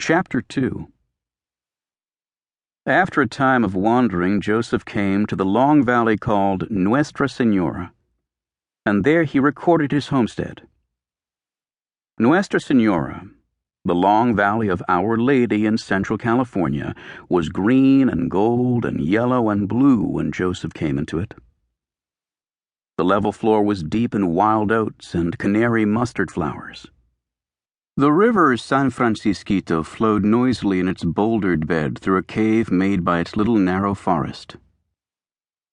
Chapter 2. After a time of wandering, Joseph came to the long valley called Nuestra Senora, and there he recorded his homestead. Nuestra Senora, the long valley of Our Lady in Central California, was green and gold and yellow and blue when Joseph came into it. The level floor was deep in wild oats and canary mustard flowers. The river San Francisquito flowed noisily in its bouldered bed through a cave made by its little narrow forest.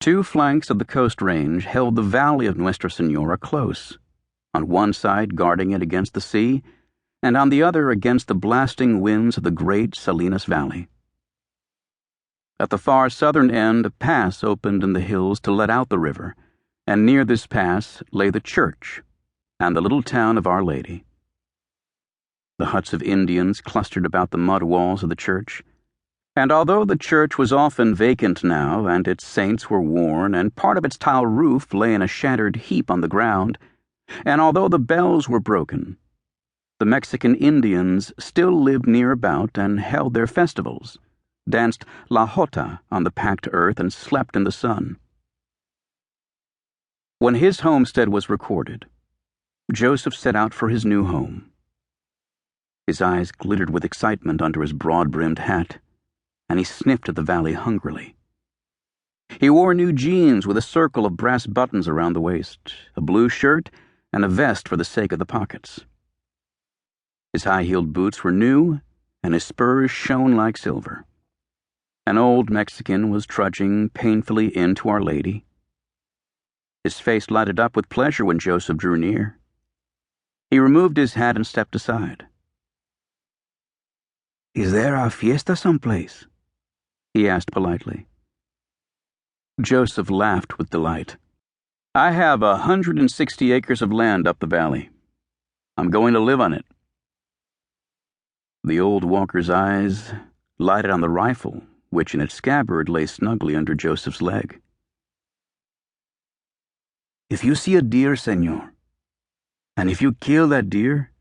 Two flanks of the coast range held the valley of Nuestra Senora close, on one side guarding it against the sea, and on the other against the blasting winds of the great Salinas Valley. At the far southern end, a pass opened in the hills to let out the river, and near this pass lay the church and the little town of Our Lady. The huts of Indians clustered about the mud walls of the church, and although the church was often vacant now, and its saints were worn, and part of its tile roof lay in a shattered heap on the ground, and although the bells were broken, the Mexican Indians still lived near about and held their festivals, danced la jota on the packed earth, and slept in the sun. When his homestead was recorded, Joseph set out for his new home. His eyes glittered with excitement under his broad-brimmed hat, and he sniffed at the valley hungrily. He wore new jeans with a circle of brass buttons around the waist, a blue shirt, and a vest for the sake of the pockets. His high-heeled boots were new, and his spurs shone like silver. An old Mexican was trudging painfully into Our Lady. His face lighted up with pleasure when Joseph drew near. He removed his hat and stepped aside. "Is there a fiesta someplace?" he asked politely. Joseph laughed with delight. "I have 160 acres of land up the valley. I'm going to live on it." The old walker's eyes lighted on the rifle, which in its scabbard lay snugly under Joseph's leg. "If you see a deer, senor, and if you kill that deer,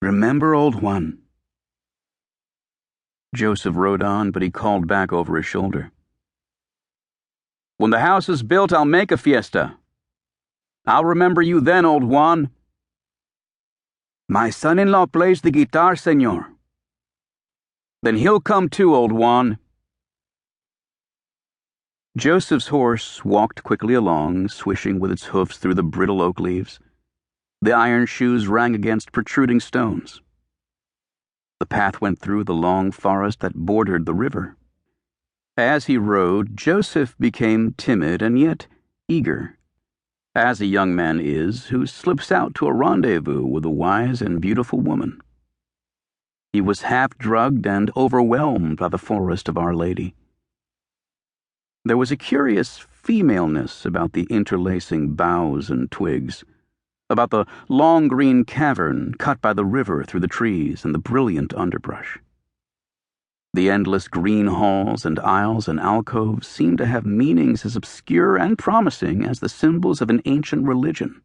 remember old Juan." Joseph rode on, but he called back over his shoulder. "When the house is built, I'll make a fiesta. I'll remember you then, old Juan." "My son-in-law plays the guitar, senor." "Then he'll come too, old Juan." Joseph's horse walked quickly along, swishing with its hoofs through the brittle oak leaves. The iron shoes rang against protruding stones. The path went through the long forest that bordered the river. As he rode, Joseph became timid and yet eager, as a young man is who slips out to a rendezvous with a wise and beautiful woman. He was half-drugged and overwhelmed by the forest of Our Lady. There was a curious femaleness about the interlacing boughs and twigs, about the long green cavern cut by the river through the trees and the brilliant underbrush. The endless green halls and aisles and alcoves seemed to have meanings as obscure and promising as the symbols of an ancient religion.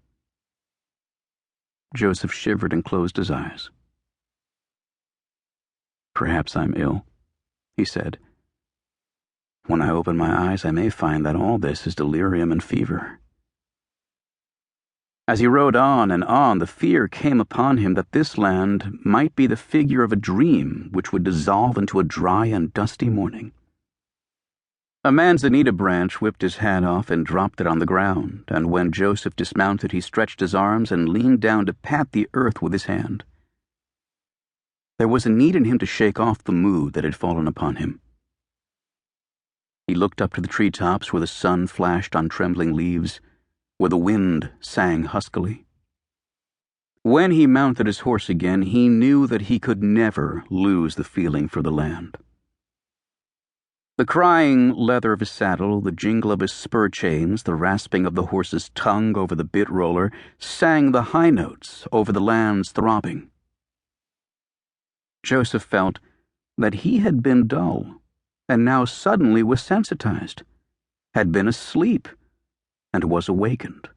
Joseph shivered and closed his eyes. "Perhaps I'm ill," he said. "When I open my eyes, I may find that all this is delirium and fever." As he rode on and on, the fear came upon him that this land might be the figure of a dream which would dissolve into a dry and dusty morning. A manzanita branch whipped his hat off and dropped it on the ground, and when Joseph dismounted, he stretched his arms and leaned down to pat the earth with his hand. There was a need in him to shake off the mood that had fallen upon him. He looked up to the treetops where the sun flashed on trembling leaves, where the wind sang huskily. When he mounted his horse again, he knew that he could never lose the feeling for the land. The crying leather of his saddle, the jingle of his spur chains, the rasping of the horse's tongue over the bit roller, sang the high notes over the land's throbbing. Joseph felt that he had been dull, and now suddenly was sensitized, had been asleep, and was awakened.